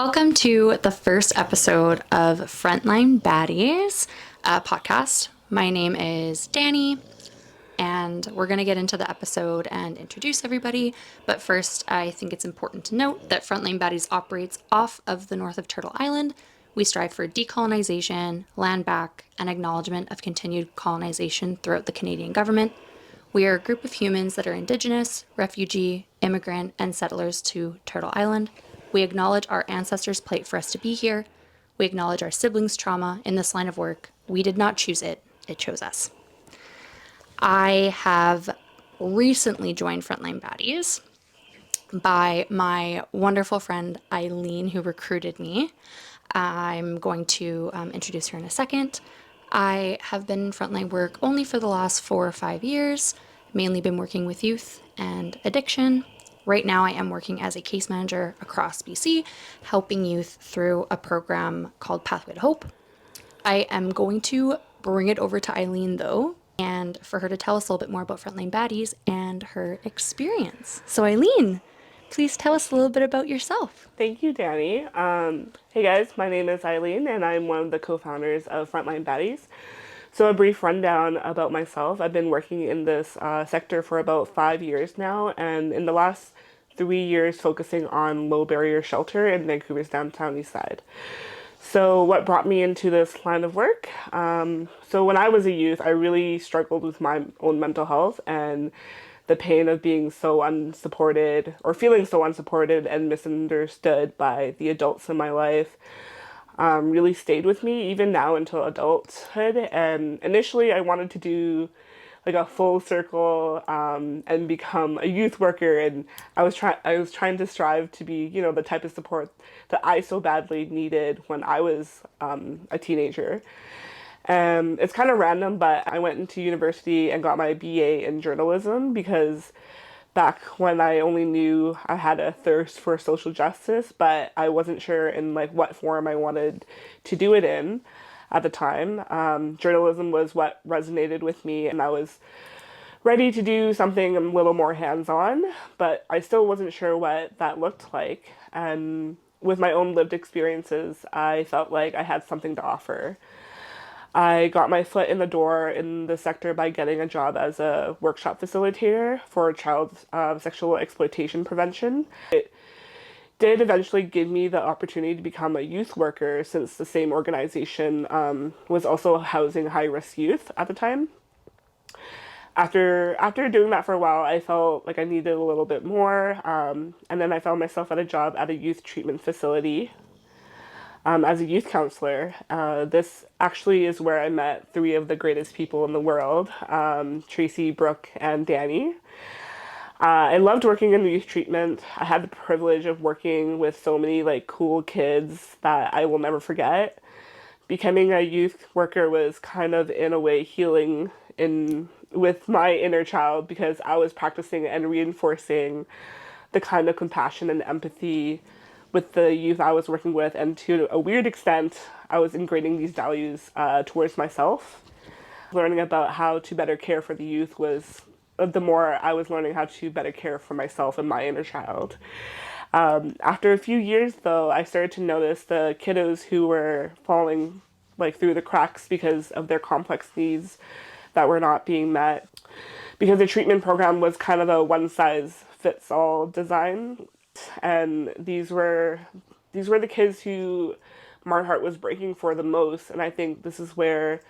Welcome to the first episode of Frontline Baddies podcast. My name is Danny, and we're going to get into the episode and introduce everybody. But first, I think it's important to note that Frontline Baddies operates off of the north of Turtle Island. We strive for decolonization, land back, and acknowledgement of continued colonization throughout the Canadian government. We are a group of humans that are Indigenous, refugee, immigrant, and settlers to Turtle Island. We acknowledge our ancestors' plight for us to be here. We acknowledge our siblings' trauma in this line of work. We did not choose it, it chose us. I have recently joined Frontline Baddies by my wonderful friend Eileen, who recruited me. I'm going to introduce her in a second. I have been in frontline work only for the last 4 or 5 years, mainly been working with youth and addiction. Right now I am working as a case manager across BC, helping youth through a program called Pathway to Hope. I am going to bring it over to Eileen though, and for her to tell us a little bit more about Frontline Baddies and her experience. So Eileen, please tell us a little bit about yourself. Thank you, Danny. Hey guys, my name is Eileen and I'm one of the co-founders of Frontline Baddies. So a brief rundown about myself. I've been working in this sector for about 5 years now, and in the last 3 years focusing on low barrier shelter in Vancouver's downtown east side. So what brought me into this line of work? So when I was a youth, I really struggled with my own mental health and the pain of being so unsupported or feeling so unsupported and misunderstood by the adults in my life really stayed with me even now until adulthood. And initially I wanted to do like a full circle and become a youth worker, and I was trying to strive to be, you know, the type of support that I so badly needed when I was a teenager. It's kind of random, but I went into university and got my BA in journalism because back when I only knew I had a thirst for social justice, but I wasn't sure in like what form I wanted to do it in at the time. Journalism was what resonated with me, and I was ready to do something a little more hands-on, but I still wasn't sure what that looked like. And with my own lived experiences, I felt like I had something to offer. I got my foot in the door in the sector by getting a job as a workshop facilitator for child sexual exploitation prevention. It did eventually give me the opportunity to become a youth worker, since the same organization was also housing high-risk youth at the time. After doing that for a while, I felt like I needed a little bit more, and then I found myself at a job at a youth treatment facility as a youth counselor. This actually is where I met 3 of the greatest people in the world, Tracy, Brooke, and Danny. I loved working in the youth treatment. I had the privilege of working with so many like cool kids that I will never forget. Becoming a youth worker was kind of in a way healing in with my inner child, because I was practicing and reinforcing the kind of compassion and empathy with the youth I was working with, and to a weird extent, I was ingraining these values towards myself. Learning about how to better care for the youth was the more I was learning how to better care for myself and my inner child. After a few years, though, I started to notice the kiddos who were falling like through the cracks because of their complex needs that were not being met. Because the treatment program was kind of a one-size-fits-all design, and these were the kids who my heart was breaking for the most. And I think this is where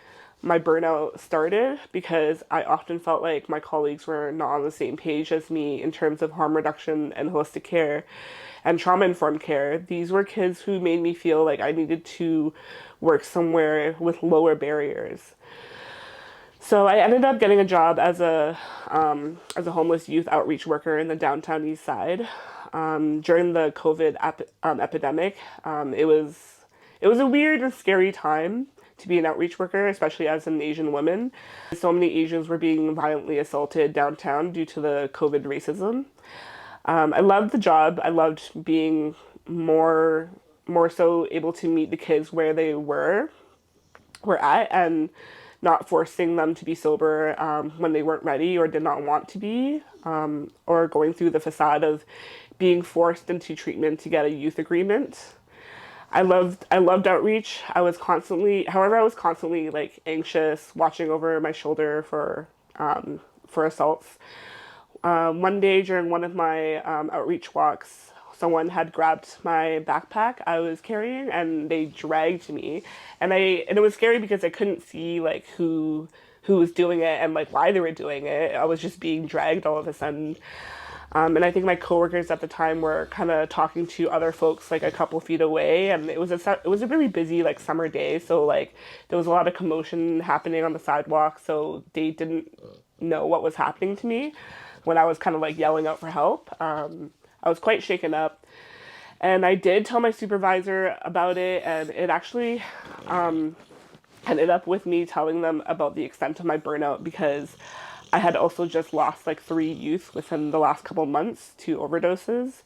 my burnout started, because I often felt like my colleagues were not on the same page as me in terms of harm reduction and holistic care and trauma-informed care. These were kids who made me feel like I needed to work somewhere with lower barriers. So I ended up getting a job as a homeless youth outreach worker in the downtown east side. During the COVID epidemic, it was a weird and scary time to be an outreach worker, especially as an Asian woman. So many Asians were being violently assaulted downtown due to the COVID racism. I loved the job. I loved being more so able to meet the kids where they were at, and not forcing them to be sober when they weren't ready or did not want to be, or going through the facade of being forced into treatment to get a youth agreement. I loved outreach. I was constantly like anxious, watching over my shoulder for assaults. One day during one of my outreach walks, someone had grabbed my backpack I was carrying and they dragged me, and it was scary because I couldn't see like who was doing it and like why they were doing it. I was just being dragged all of a sudden. And I think my coworkers at the time were kind of talking to other folks like a couple feet away, and it was a really busy like summer day, so like there was a lot of commotion happening on the sidewalk, so they didn't know what was happening to me when I was kind of like yelling out for help. I was quite shaken up, and I did tell my supervisor about it, and it actually ended up with me telling them about the extent of my burnout because I had also just lost like 3 youth within the last couple months to overdoses.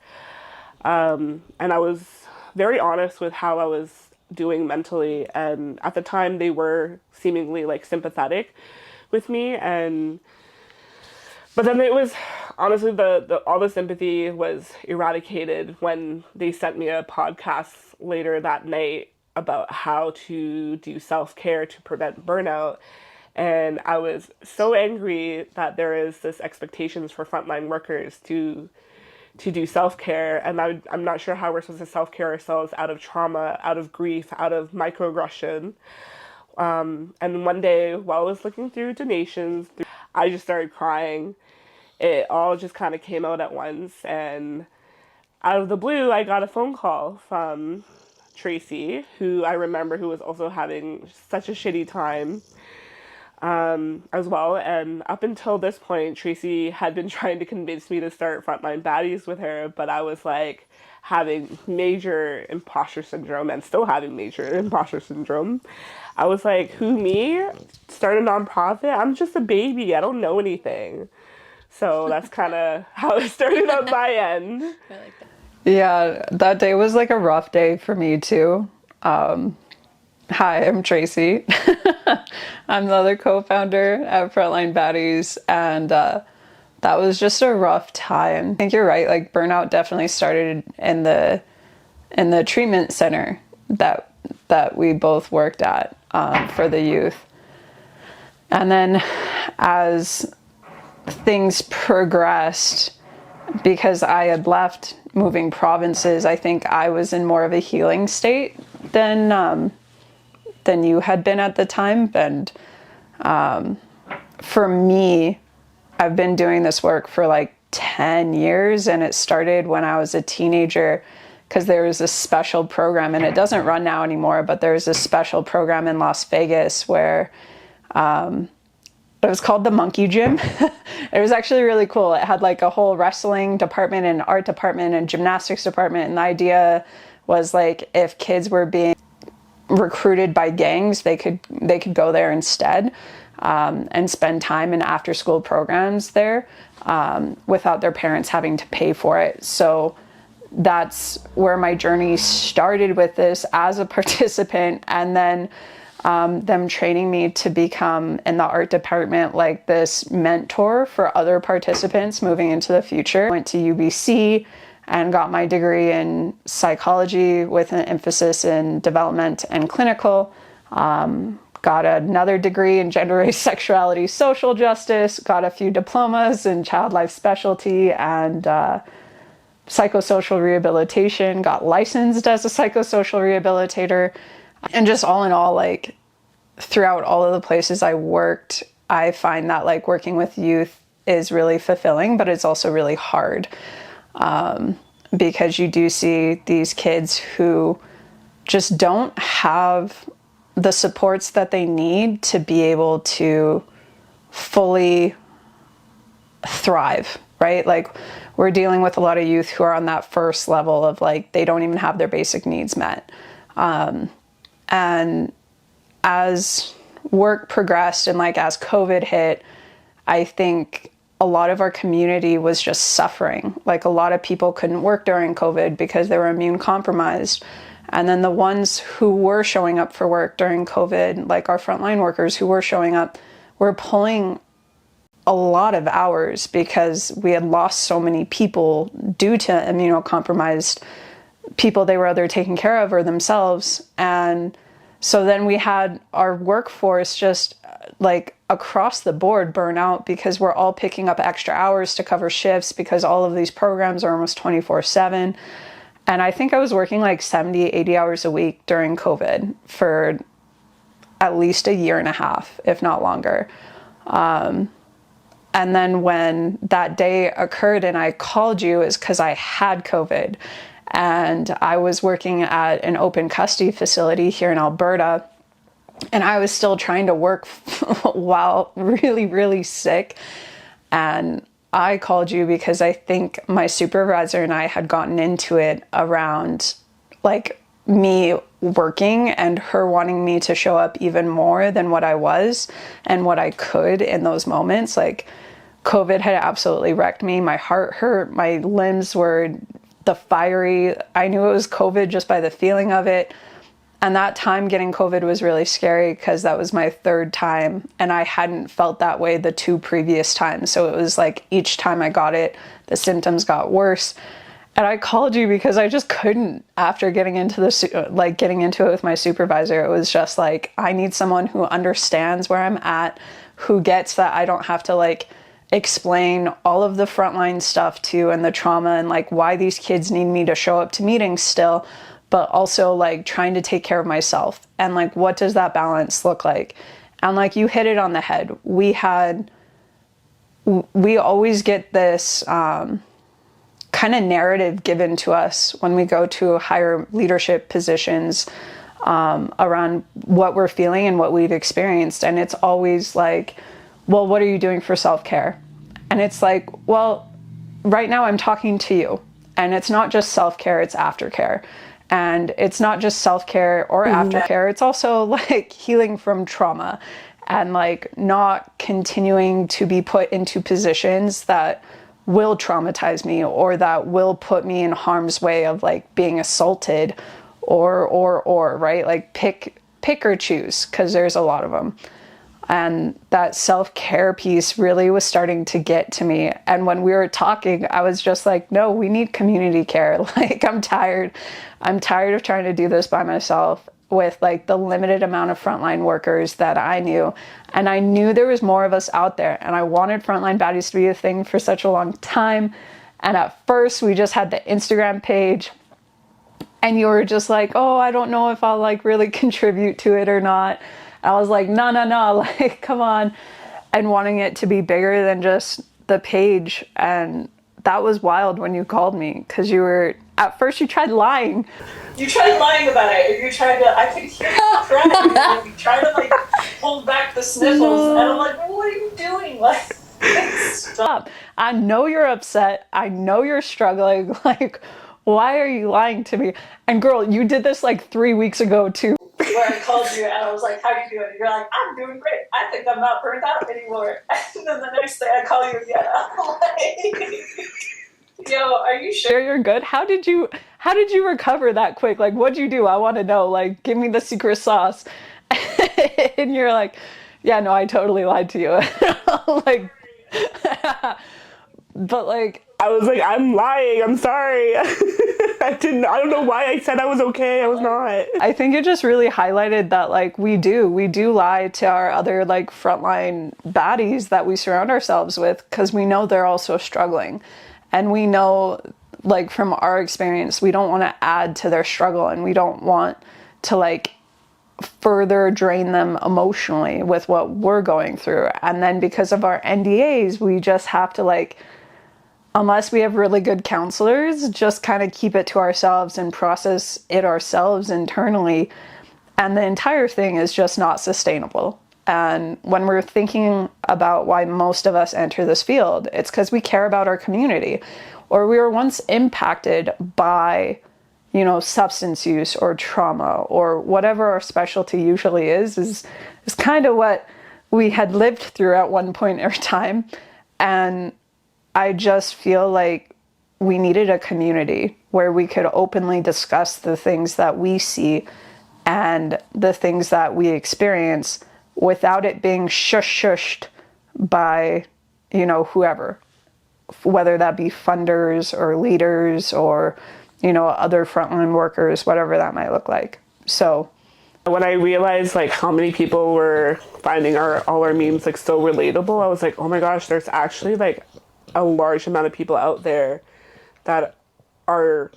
And I was very honest with how I was doing mentally. And at the time, they were seemingly like sympathetic with me. But then it was honestly the all the sympathy was eradicated when they sent me a podcast later that night about how to do self-care to prevent burnout. And I was so angry that there is this expectations for frontline workers to do self-care, and I'm not sure how we're supposed to self-care ourselves out of trauma, out of grief, out of microaggression. And one day while I was looking through donations, I just started crying. It all just kind of came out at once, and out of the blue, I got a phone call from Tracy, who I remember who was also having such a shitty time as well. And up until this point, Tracy had been trying to convince me to start Frontline Baddies with her, but I was like having major imposter syndrome and still having major imposter syndrome. I was like, who, me? Start a nonprofit? I'm just a baby. I don't know anything. So that's kind of how it started on my end. I like that. Yeah, that day was like a rough day for me too. Hi, I'm Tracy. I'm the other co-founder at Frontline Baddies, and that was just a rough time. I think you're right. Like burnout definitely started in the treatment center that we both worked at for the youth, and then as things progressed, because I had left moving provinces, I think I was in more of a healing state than you had been at the time. And for me, I've been doing this work for like 10 years, and it started when I was a teenager because there was a special program, and it doesn't run now anymore, but there was a special program in Las Vegas where it was called the Monkey Gym. It was actually really cool. It had like a whole wrestling department and art department and gymnastics department. And the idea was like if kids were being recruited by gangs, they could go there instead and spend time in after school programs there without their parents having to pay for it. So that's where my journey started with this as a participant, and then them training me to become in the art department like this mentor for other participants moving into the future. Went to UBC and got my degree in psychology with an emphasis in development and clinical. Got another degree in gender-based sexuality, social justice, got a few diplomas in child life specialty and psychosocial rehabilitation, got licensed as a psychosocial rehabilitator. And just all in all, like throughout all of the places I worked, I find that like working with youth is really fulfilling, but it's also really hard because you do see these kids who just don't have the supports that they need to be able to fully thrive, right? Like we're dealing with a lot of youth who are on that first level of like, they don't even have their basic needs met. And as work progressed and like as COVID hit, I think a lot of our community was just suffering. Like a lot of people couldn't work during COVID because they were immune compromised. And then the ones who were showing up for work during COVID, like our frontline workers who were showing up, were pulling a lot of hours because we had lost so many people due to immunocompromised people they were either taking care of or themselves. And so then we had our workforce just like across the board burn out because we're all picking up extra hours to cover shifts because all of these programs are almost 24/7. And I think I was working like 70, 80 hours a week during COVID for at least a year and a half, if not longer. And then when that day occurred and I called you, is because I had COVID. And I was working at an open custody facility here in Alberta. And I was still trying to work while really, really sick. And I called you because I think my supervisor and I had gotten into it around like me working and her wanting me to show up even more than what I was and what I could in those moments. Like COVID had absolutely wrecked me. My heart hurt. My limbs were the fiery. I knew it was COVID just by the feeling of it. And that time getting COVID was really scary because that was my third time and I hadn't felt that way the 2 previous times. So it was like each time I got it, the symptoms got worse. And I called you because I just couldn't, after getting into it with my supervisor. It was just like, I need someone who understands where I'm at, who gets that I don't have to like explain all of the frontline stuff to and the trauma and like why these kids need me to show up to meetings still, but also like trying to take care of myself. And like, what does that balance look like? And like, you hit it on the head. We always get this, kind of narrative given to us when we go to higher leadership positions around what we're feeling and what we've experienced. And it's always like, well, what are you doing for self-care? And it's like, well, right now I'm talking to you. And it's not just self-care, it's aftercare. And it's not just self-care or aftercare, it's also like healing from trauma and like not continuing to be put into positions that will traumatize me or that will put me in harm's way of like being assaulted or right, like pick or choose, because there's a lot of them. And that self-care piece really was starting to get to me. And when we were talking, I was just like, no, we need community care. Like, I'm tired of trying to do this by myself with like the limited amount of frontline workers that I knew. And I knew there was more of us out there, and I wanted Frontline Baddies to be a thing for such a long time. And at first we just had the Instagram page, and you were just like, oh, I don't know if I'll like really contribute to it or not. I was like, no, like, come on. And wanting it to be bigger than just the page. And that was wild when you called me, because at first you tried lying. You tried lying about it. I could hear you crying. And you tried to like hold back the sniffles. No. And I'm like, well, what are you doing? Like, stop. I know you're upset. I know you're struggling. Like, why are you lying to me? And girl, you did this like 3 weeks ago too. Where I called you and I was like, how are you doing? And you're like, I'm doing great. I think I'm not burnt out anymore. And then the next day I call you again. I'm like, yo, are you sure you're good? How did you recover that quick? Like, what'd you do? I want to know. Like, give me the secret sauce. And you're like, yeah, no, I totally lied to you. Like, but like, I was like, I'm lying. I'm sorry. I don't know why I said I was okay. I was not. I think it just really highlighted that like we do lie to our other like frontline baddies that we surround ourselves with, because we know they're also struggling. And we know, like, from our experience, we don't want to add to their struggle, and we don't want to like further drain them emotionally with what we're going through. And then because of our NDAs, we just have to like, unless we have really good counselors, just kind of keep it to ourselves and process it ourselves internally. And the entire thing is just not sustainable. And when we're thinking about why most of us enter this field, it's because we care about our community, or we were once impacted by, substance use or trauma or whatever our specialty usually is kind of what we had lived through at one point in time. And I just feel like we needed a community where we could openly discuss the things that we see and the things that we experience without it being shushed by, whoever, whether that be funders or leaders or, other frontline workers, whatever that might look like. So when I realized like how many people were finding all our memes like so relatable, I was like, oh my gosh, there's actually like a large amount of people out there that are,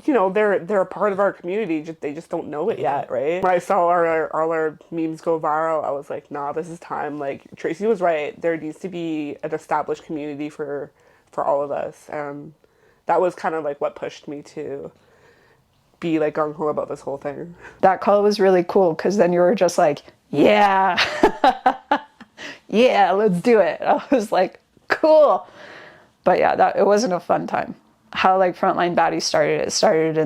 they're a part of our community. They just don't know it yet, right? When I saw all our memes go viral, I was like, nah, this is time. Like Tracy was right. There needs to be an established community for all of us, and that was kind of like what pushed me to be like gung ho about this whole thing. that call was really cool because then you were just like, yeah, yeah, let's do it. I was like, cool. But yeah, it wasn't a fun time. How like Frontline Baddies started, it started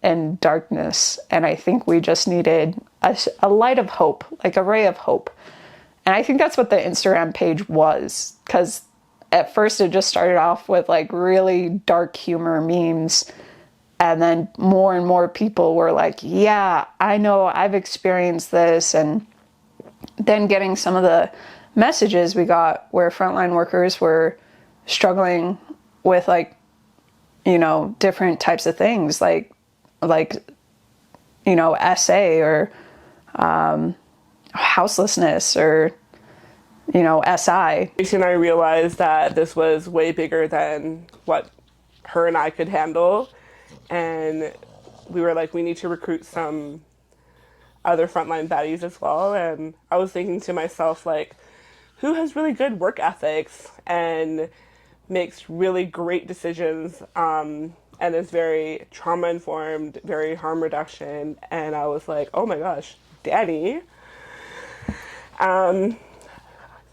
in darkness. And I think we just needed a light of hope, like a ray of hope. And I think that's what the Instagram page was. Because at first it just started off with like really dark humor memes. And then more and more people were like, yeah, I know, I've experienced this. And then getting some of the messages we got where frontline workers were struggling with like, different types of things like, SA or houselessness or, SI. Tracy and I realized that this was way bigger than what her and I could handle. And we were like, we need to recruit some other frontline baddies as well. And I was thinking to myself, like, who has really good work ethics and makes really great decisions, and is very trauma informed, very harm reduction. And I was like, oh my gosh, Danny.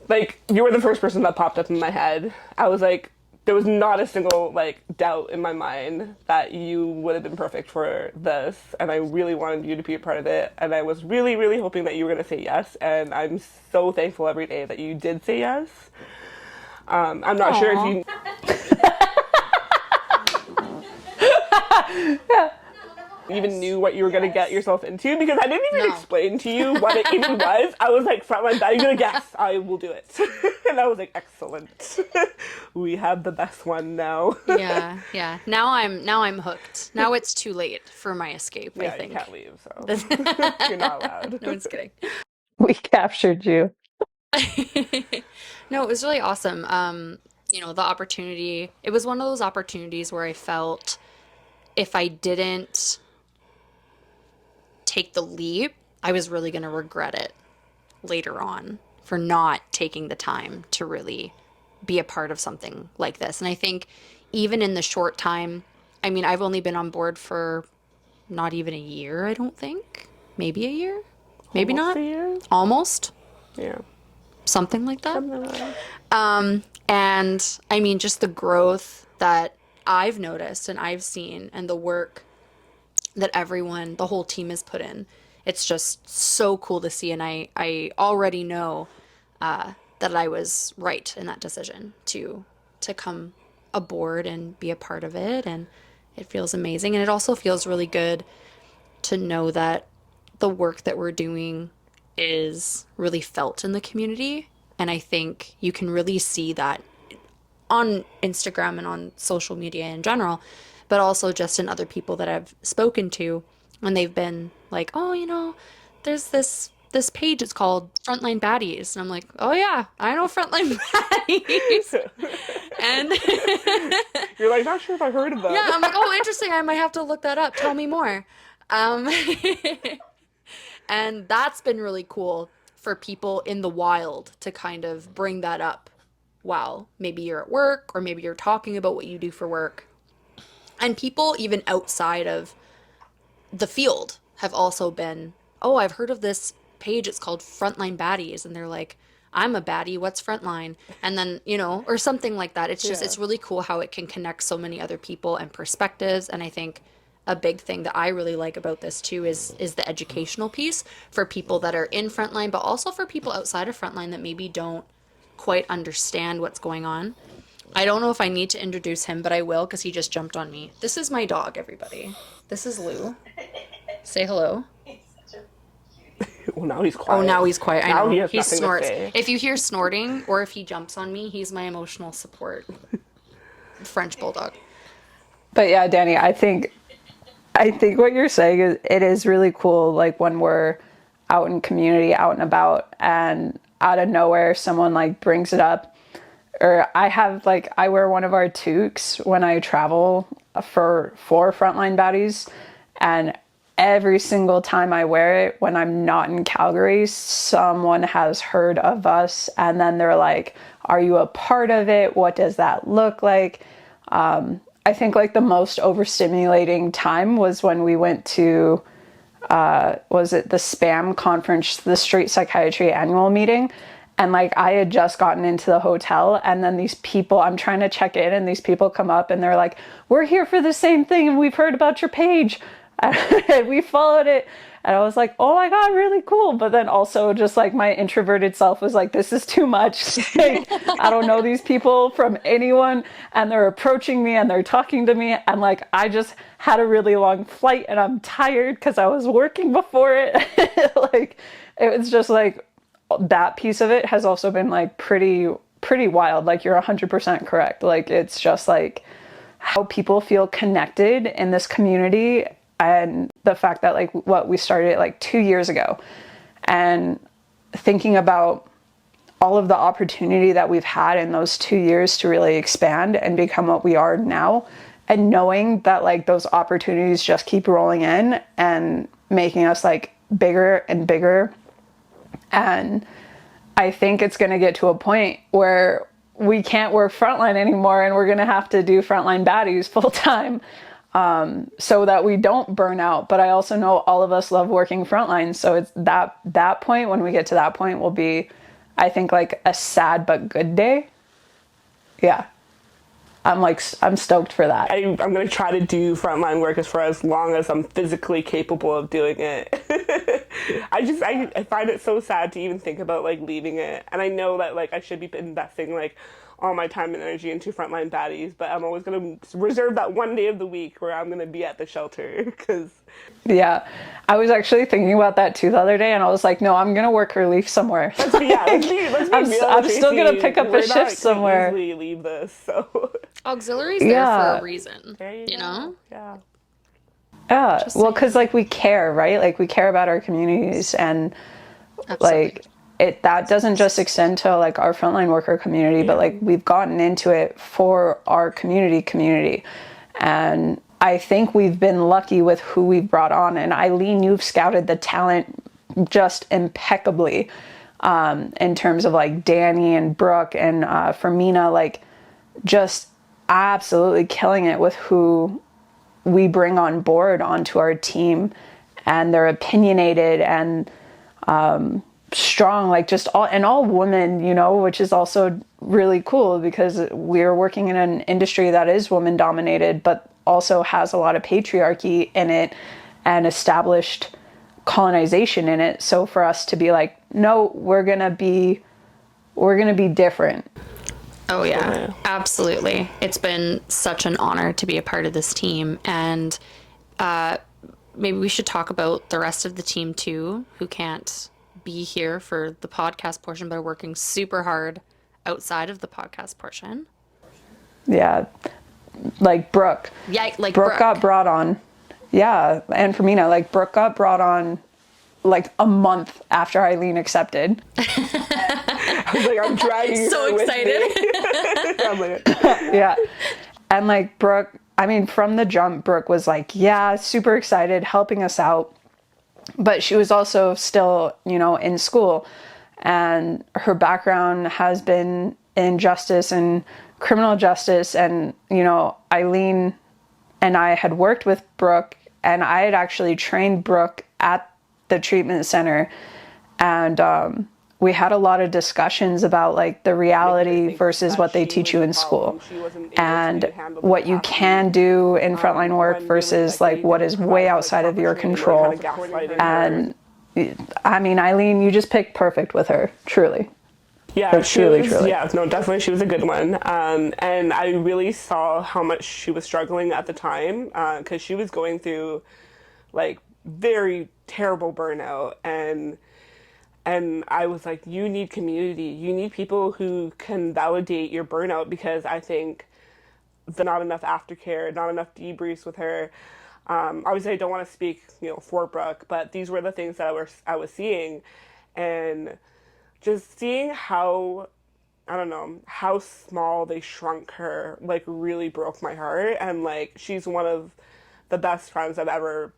Like, you were the first person that popped up in my head. I was like, there was not a single like doubt in my mind that you would have been perfect for this, and I really wanted you to be a part of it. And I was really, really hoping that you were going to say yes. And I'm so thankful every day that you did say yes. I'm not Aww. sure if you even knew what you were going to get yourself into, because I didn't even explain to you what it even was. I was like, Frontline Baddies, you're like, yes, I will do it. And I was like, excellent. We have the best one now. Yeah. Now I'm hooked. Now it's too late for my escape, I think. You can't leave, so you're not allowed. No one's kidding. We captured you. No, it was really awesome. The opportunity, it was one of those opportunities where I felt if I didn't take the leap, I was really going to regret it later on for not taking the time to really be a part of something like this. And I think even in the short time, I mean, I've only been on board for not even a year, I don't think. Maybe a year? Maybe Almost not. a year? Almost. Yeah. Something like that. Something like that. And I mean, just the growth that I've noticed and I've seen and the work that the whole team has put in. It's just so cool to see. And I already know that I was right in that decision to come aboard and be a part of it. And it feels amazing. And it also feels really good to know that the work that we're doing is really felt in the community. And I think you can really see that on Instagram and on social media in general, but also just in other people that I've spoken to, and they've been like, oh, there's this page, it's called Frontline Baddies. And I'm like, oh yeah, I know Frontline Baddies. And you're like, not sure if I've heard of them. Yeah, I'm like, oh, interesting. I might have to look that up. Tell me more. And that's been really cool for people in the wild to kind of bring that up while maybe you're at work or maybe you're talking about what you do for work. And people even outside of the field have also been, oh, I've heard of this page. It's called Frontline Baddies. And they're like, I'm a baddie. What's Frontline? And then, or something like that. It's just, It's really cool how it can connect so many other people and perspectives. And I think a big thing that I really like about this too is the educational piece for people that are in Frontline, but also for people outside of Frontline that maybe don't quite understand what's going on. I don't know if I need to introduce him, but I will because he just jumped on me. This is my dog, everybody. This is Lou. Say hello. Well, now he's quiet. Oh, now he's quiet. I know. He snorts. If you hear snorting or if he jumps on me, he's my emotional support. French bulldog. But yeah, Danny, I think what you're saying is it is really cool, like when we're out in community, out and about, and out of nowhere someone like brings it up. Or I wear one of our toques when I travel for Frontline Baddies, and every single time I wear it when I'm not in Calgary, someone has heard of us, and then they're like, "Are you a part of it? What does that look like?" I think like the most overstimulating time was when we went to was it the SPAM conference, the Street Psychiatry annual meeting. And like I had just gotten into the hotel, and then these people, I'm trying to check in, and these people come up and they're like, "We're here for the same thing, and we've heard about your page." And we followed it. And I was like, "Oh my God, really cool." But then also just like my introverted self was like, "This is too much." Like, I don't know these people from anyone, and they're approaching me and they're talking to me. And like, I just had a really long flight and I'm tired because I was working before it. Like, it was just like, that piece of it has also been like pretty wild. Like, you're 100% correct. Like, it's just like how people feel connected in this community, and the fact that like what we started it like 2 years ago, and thinking about all of the opportunity that we've had in those 2 years to really expand and become what we are now, and knowing that like those opportunities just keep rolling in and making us like bigger and bigger. And I think it's going to get to a point where we can't work frontline anymore, and we're going to have to do Frontline Baddies full time, so that we don't burn out. But I also know all of us love working frontline. So it's that point, when we get to that point, will be, I think, like a sad but good day. Yeah. I'm stoked for that. I'm going to try to do frontline work for as long as I'm physically capable of doing it. I find it so sad to even think about like leaving it. And I know that like I should be investing like all my time and energy into Frontline Baddies, but I'm always going to reserve that one day of the week where I'm going to be at the shelter, because Yeah, I was actually thinking about that too the other day, and I was like, no, I'm gonna work relief somewhere. let's be real, I'm still gonna Tracy. pick up We're a shift not gonna somewhere. easily leave this, so Auxiliary's there Yeah. for a reason, there you you go. know? Yeah. Yeah, Just well, saying. because like we care, right? Like we care about our communities, and Absolutely. like that doesn't just extend to like our frontline worker community, but like we've gotten into it for our community. And I think we've been lucky with who we've brought on. And Eileen, you've scouted the talent just impeccably, in terms of like Danny and Brooke and Fermina, like just absolutely killing it with who we bring on board onto our team. And they're opinionated and strong, like just all women, you know, which is also really cool because we're working in an industry that is woman dominated, but also has a lot of patriarchy in it and established colonization in it. So for us to be like, no, we're gonna be different. Oh yeah, absolutely. It's been such an honor to be a part of this team, and maybe we should talk about the rest of the team too, who can't be here for the podcast portion, but are working super hard outside of the podcast portion. Yeah, like Brooke. Yeah, like Brooke got brought on. Yeah, and Fermina, like Brooke got brought on like a month after Eileen accepted. I was like, I'm dragging So her with excited. me. I'm like, Yeah. And like Brooke, I mean, from the jump, Brooke was like, yeah, super excited, helping us out. But she was also still, you know, in school. And her background has been in justice and criminal justice. And, you know, Eileen and I had worked with Brooke, and I had actually trained Brooke at the treatment center. And we had a lot of discussions about like the reality versus what they teach you in school, and what you can do in frontline work versus like what is way outside of your control. And I mean, Eileen, you just picked perfect with her, truly. Yeah, Like, truly. Yeah, no, definitely, she was a good one. And I really saw how much she was struggling at the time, because she was going through like very terrible burnout, and I was like, you need community. You need people who can validate your burnout, because I think not enough aftercare, not enough debriefs with her. Obviously, I don't want to speak, for Brooke, but these were the things that I was seeing, and just seeing how, I don't know, how small they shrunk her, like, really broke my heart. And like, she's one of the best friends I've ever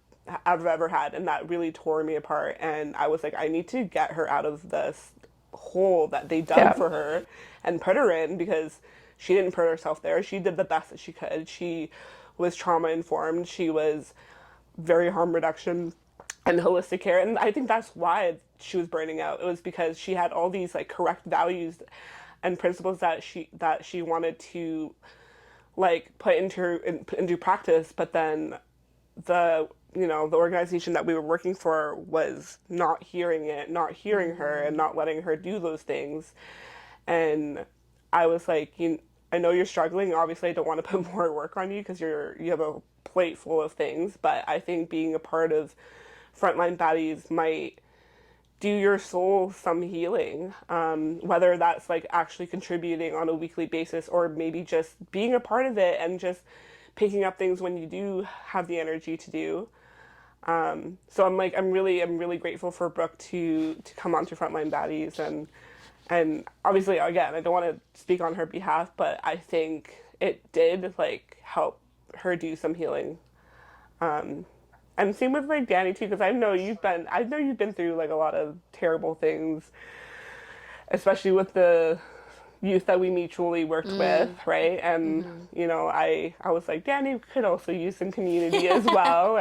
had, and that really tore me apart. And I was like, I need to get her out of this hole that they dug Yeah. for her and put her in, because she didn't put herself there. She did the best that she could. She was trauma informed. She was very harm reduction and holistic care. And I think that's why she was burning out. It was because she had all these like correct values and principles that she wanted to like put into practice, but then the organization that we were working for was not hearing it, not hearing her, and not letting her do those things. And I was like, I know you're struggling. Obviously, I don't want to put more work on you because you have a plate full of things. But I think being a part of Frontline Baddies might do your soul some healing. Whether that's like actually contributing on a weekly basis, or maybe just being a part of it and just picking up things when you do have the energy to do. So I'm really grateful for Brooke to come onto Frontline Baddies, and obviously, again, I don't want to speak on her behalf, but I think it did like help her do some healing. And same with like Danny too, because I know you've been through like a lot of terrible things, especially with the youth that we mutually worked with, right? And I was like, Danny could also use some community as well,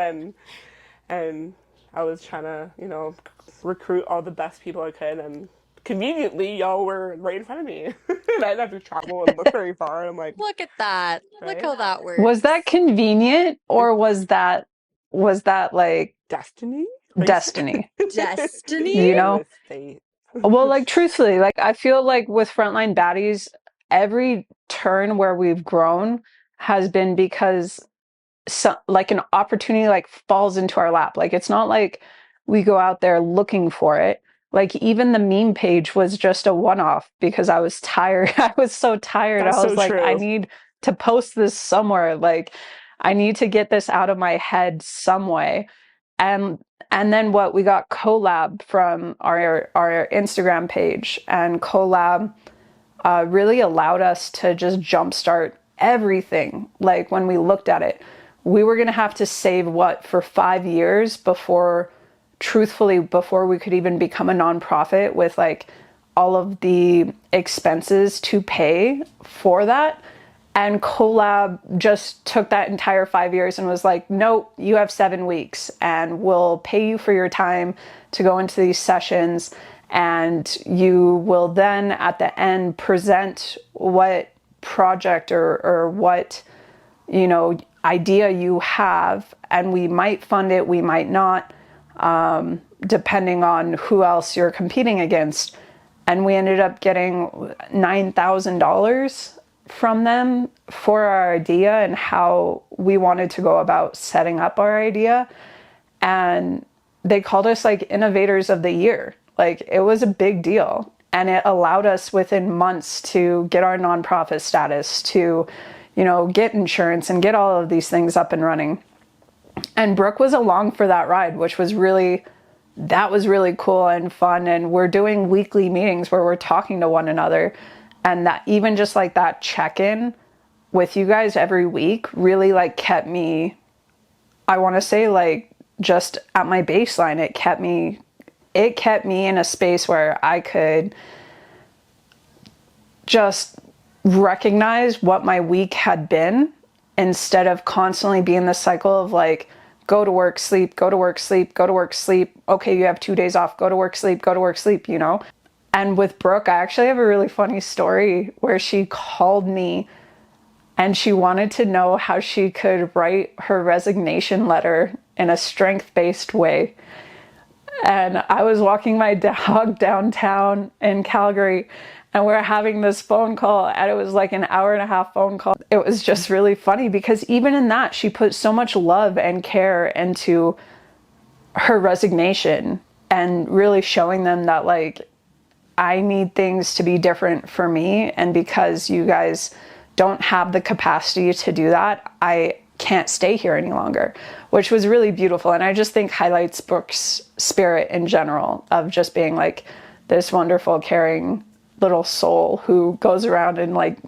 and I was trying to recruit all the best people I could, and conveniently y'all were right in front of me. I didn't have to travel and look very far. I'm like, Look at that. Look right? how that Was works. that convenient, Like or was that like destiny? Like, destiny? Destiny? You it know? was fate. Well, like truthfully, like I feel like with Frontline Baddies, every turn where we've grown has been because like an opportunity like falls into our lap. Like it's not like we go out there looking for it. Like even the meme page was just a one-off because I was tired. I was so tired. That's I so was like, I true. need to post this somewhere. Like I need to get this out of my head some way. And and then what, we got collab from our Instagram page, and collab really allowed us to just jumpstart everything. Like when we looked at it, we were going to have to save what for 5 years before, truthfully, before we could even become a nonprofit with like all of the expenses to pay for that. And collab just took that entire 5 years and was like, nope, you have 7 weeks and we'll pay you for your time to go into these sessions. And you will then at the end present what project or what, idea you have. And we might fund it, we might not, depending on who else you're competing against. And we ended up getting $9,000 from them for our idea and how we wanted to go about setting up our idea. And they called us like innovators of the year. Like it was a big deal. And it allowed us within months to get our nonprofit status, to, get insurance and get all of these things up and running. And Brooke was along for that ride, which was really cool and fun. And we're doing weekly meetings where we're talking to one another. And that even just like that check-in with you guys every week really like kept me, I want to say like just at my baseline. It kept me in a space where I could just recognize what my week had been, instead of constantly be in the cycle of like, go to work, sleep, go to work, sleep, go to work, sleep. Okay, you have 2 days off, go to work, sleep, go to work, sleep, And with Brooke, I actually have a really funny story where she called me and she wanted to know how she could write her resignation letter in a strength-based way. And I was walking my dog downtown in Calgary, and we're having this phone call, and it was like an hour-and-a-half phone call. It was just really funny because even in that, she put so much love and care into her resignation and really showing them that like, I need things to be different for me. And because you guys don't have the capacity to do that, I can't stay here any longer, which was really beautiful. And I just think highlights Brooke's spirit in general of just being like this wonderful, caring little soul who goes around and like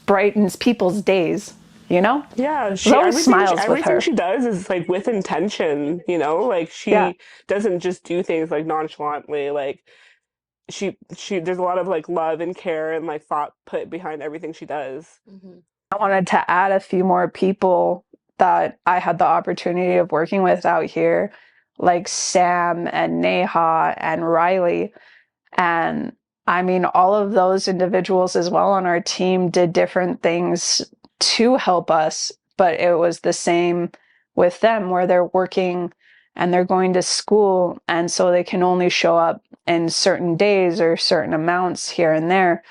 brightens people's days, you know? Yeah, There's always smiles with everything her. she does is like with intention, you know? Like Yeah. she doesn't just do things like nonchalantly. Like she there's a lot of like love and care and like thought put behind everything she does. Mm-hmm. I wanted to add a few more people that I had the opportunity of working with out here, like Sam and Neha and Riley. And I mean, all of those individuals as well on our team did different things to help us, but it was the same with them where they're working and they're going to school. And so they can only show up in certain days or certain amounts here and there.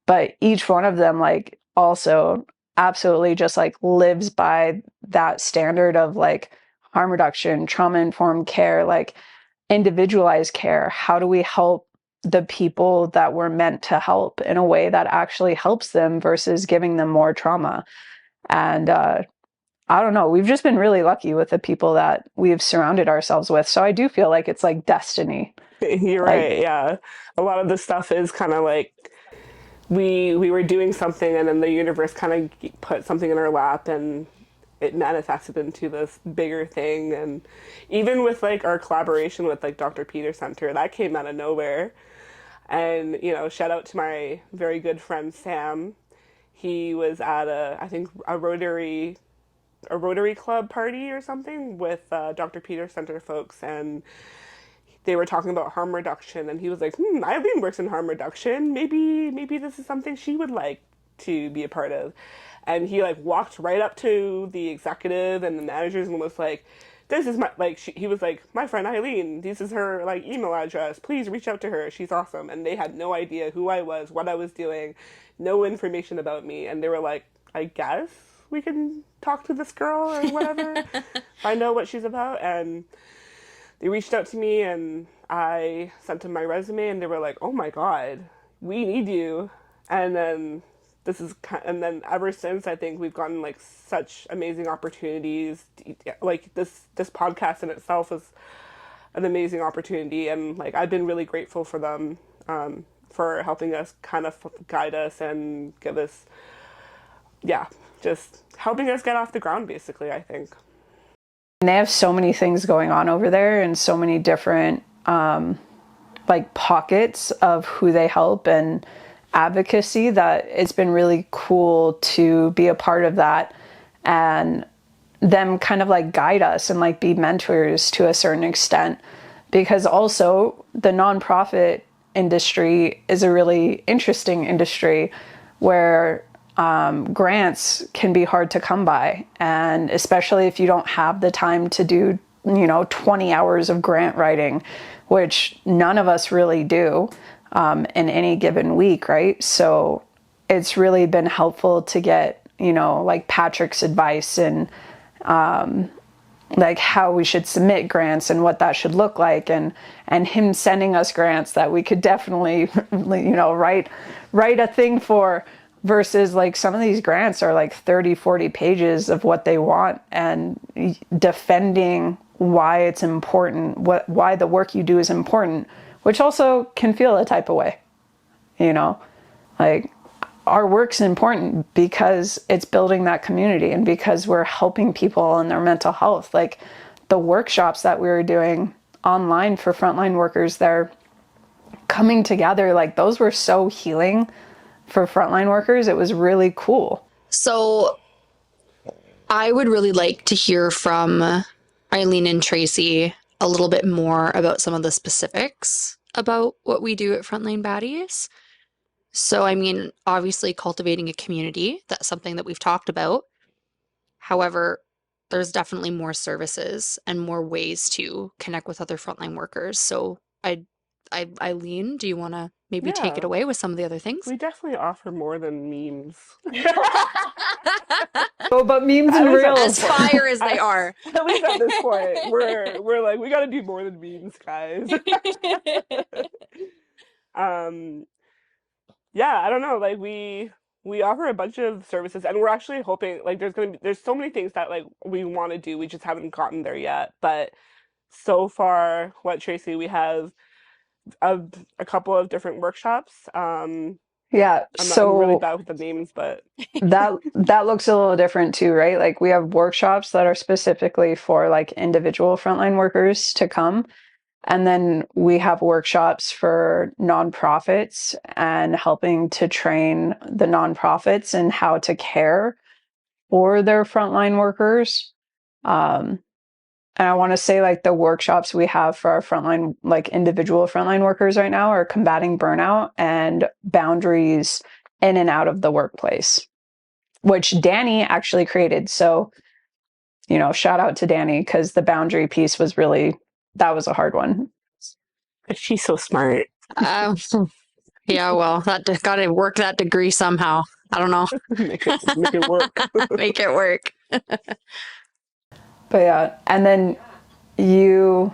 But each one of them, like, also absolutely just like lives by that standard of like harm reduction, trauma informed care, like individualized care. How do we help the people that we're meant to help in a way that actually helps them versus giving them more trauma? And I don't know, we've just been really lucky with the people that we've surrounded ourselves with. So I do feel like it's like destiny. You're Like, right, yeah. A lot of the stuff is kind of like we were doing something and then the universe kind of put something in our lap and it manifested into this bigger thing. And even with like our collaboration with like Dr. Peter Center, that came out of nowhere. And you know, shout out to my very good friend Sam. He was at I think a Rotary Club party or something with Dr. Peter Center folks, and they were talking about harm reduction, and he was like, Eileen works in harm reduction. Maybe this is something she would like to be a part of." And he like walked right up to the executive and the managers and was like, "This is my like." He was like, "My friend Eileen. This is her like email address. Please reach out to her. She's awesome." And they had no idea who I was, what I was doing, no information about me, and they were like, "I guess we can talk to this girl or whatever, find out what she's about." And they reached out to me and I sent them my resume and they were like, "Oh my God, we need you." And then and then ever since, I think we've gotten like such amazing opportunities. Like this podcast in itself is an amazing opportunity, and like I've been really grateful for them, for helping us kind of guide us and give us, yeah, just helping us get off the ground basically, I think. and they have so many things going on over there and so many different like pockets of who they help and advocacy that it's been really cool to be a part of that and them kind of like guide us and like be mentors to a certain extent, because also the nonprofit industry is a really interesting industry where grants can be hard to come by, and especially if you don't have the time to do 20 hours of grant writing, which none of us really do in any given week, right? So it's really been helpful to get like Patrick's advice and like how we should submit grants and what that should look like, and him sending us grants that we could definitely write a thing for, versus like some of these grants are like 30-40 pages of what they want and defending why it's important, why the work you do is important, which also can feel a type of way, like our work's important because it's building that community and because we're helping people in their mental health. Like the workshops that we were doing online for frontline workers, they're coming together, like those were so healing for frontline workers. It was really cool. So I would really like to hear from Eileen and Tracy a little bit more about some of the specifics about what we do at Frontline Baddies. So, I mean, obviously cultivating a community, that's something that we've talked about. However, there's definitely more services and more ways to connect with other frontline workers. So, Eileen, do you want to maybe take it Yeah, away with some of the other things? we definitely offer more than memes. Oh, but memes At and least at As this reels. point. fire as they are. At least at this point, we're like we got to do more than memes, guys. um, yeah, I don't know. Like We offer a bunch of services, and we're actually hoping like there's so many things that like we want to do. We just haven't gotten there yet. But so far, what Tracy, we have a, a couple of different workshops. Yeah, I'm really so bad with the names, but that looks a little different too, right? Like we have workshops that are specifically for like individual frontline workers to come. And then we have workshops for nonprofits and helping to train the nonprofits in how to care for their frontline workers. Um, and I want to say like the workshops we have for our frontline, like individual frontline workers right now are combating burnout and boundaries in and out of the workplace, which Danny actually created. So, shout out to Danny because the boundary piece was really, that was a hard one. she's so smart. Um, yeah, well, got to work that degree somehow. I don't know. Make it work. Make it work. But yeah, and then you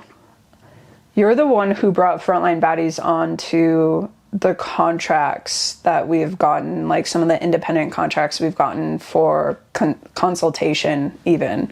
you're the one who brought Frontline Baddies onto the contracts that we've gotten, like some of the independent contracts we've gotten for consultation, even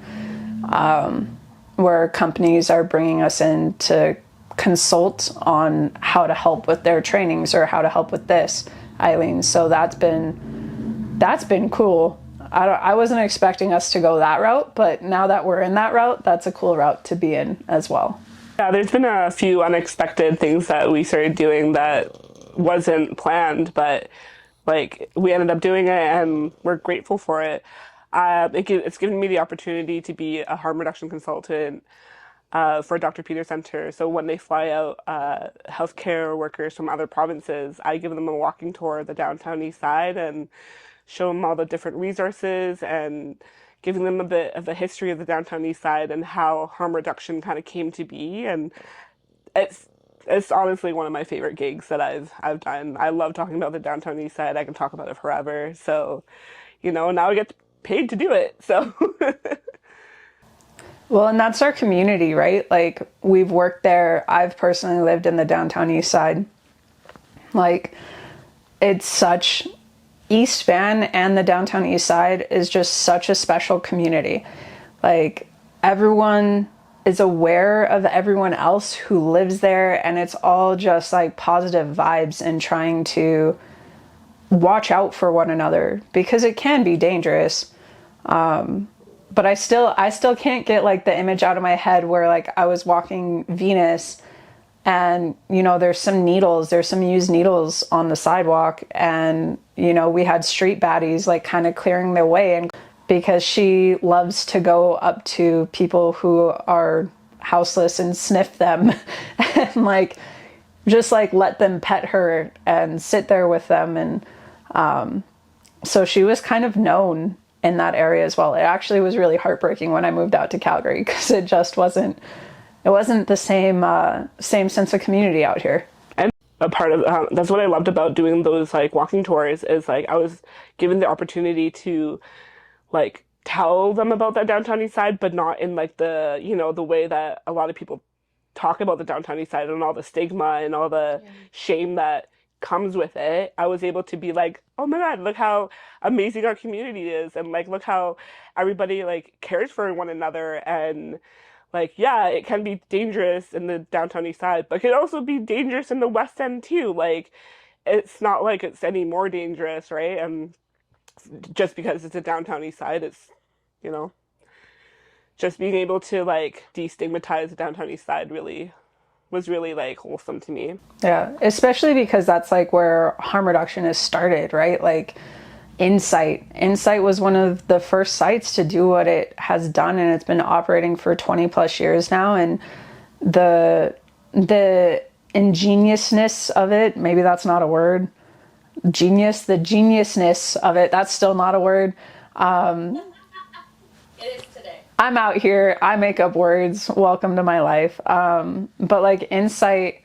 where companies are bringing us in to consult on how to help with their trainings or how to help with this, Eileen. So that's been cool. I wasn't expecting us to go that route, but now that we're in that route, that's a cool route to be in as well. Yeah, there's been a few unexpected things that we started doing that wasn't planned, but like we ended up doing it and we're grateful for it. It's given me the opportunity to be a harm reduction consultant for Dr. Peter Center. So when they fly out healthcare workers from other provinces, I give them a walking tour of the downtown east side and show them all the different resources and giving them a bit of a history of the downtown east side and how harm reduction kind of came to be. And it's it's honestly one of my favorite gigs that I've done. I love talking about the downtown east side. I can talk about it forever. So, now I get paid to do it. So Well, and that's our community, right? Like we've worked there. I've personally lived in the downtown east side. Like it's such East Van and the downtown east side is just such a special community. Like everyone is aware of everyone else who lives there and it's all just like positive vibes and trying to watch out for one another because it can be dangerous. But I still can't get like the image out of my head where like I was walking Venus and there's some used needles on the sidewalk and we had street baddies like kind of clearing their way, and because she loves to go up to people who are houseless and sniff them and like just like let them pet her and sit there with them. And so she was kind of known in that area as well. It actually was really heartbreaking when I moved out to Calgary because it wasn't the same sense of community out here. and a part of that's what I loved about doing those like walking tours is like I was given the opportunity to like tell them about that downtown east side, but not in like the way that a lot of people talk about the downtown east side and all the stigma and all the shame that comes with it. I was able to be like, oh my God, look how amazing our community is, and like look how everybody like cares for one another. And like, yeah, it can be dangerous in the downtown east side, but it can also be dangerous in the west end too. Like it's not like it's any more dangerous, right? And just because it's a downtown east side, it's you know just being able to like destigmatize the downtown east side really was really like wholesome to me. Yeah, especially because that's like where harm reduction is started, right? Like Insight was one of the first sites to do what it has done, and it's been operating for 20 plus years now. And the ingeniousness of it, maybe that's not a word. The geniusness of it, that's still not a word. It is today. I'm out here, I make up words. Welcome to my life. But like Insight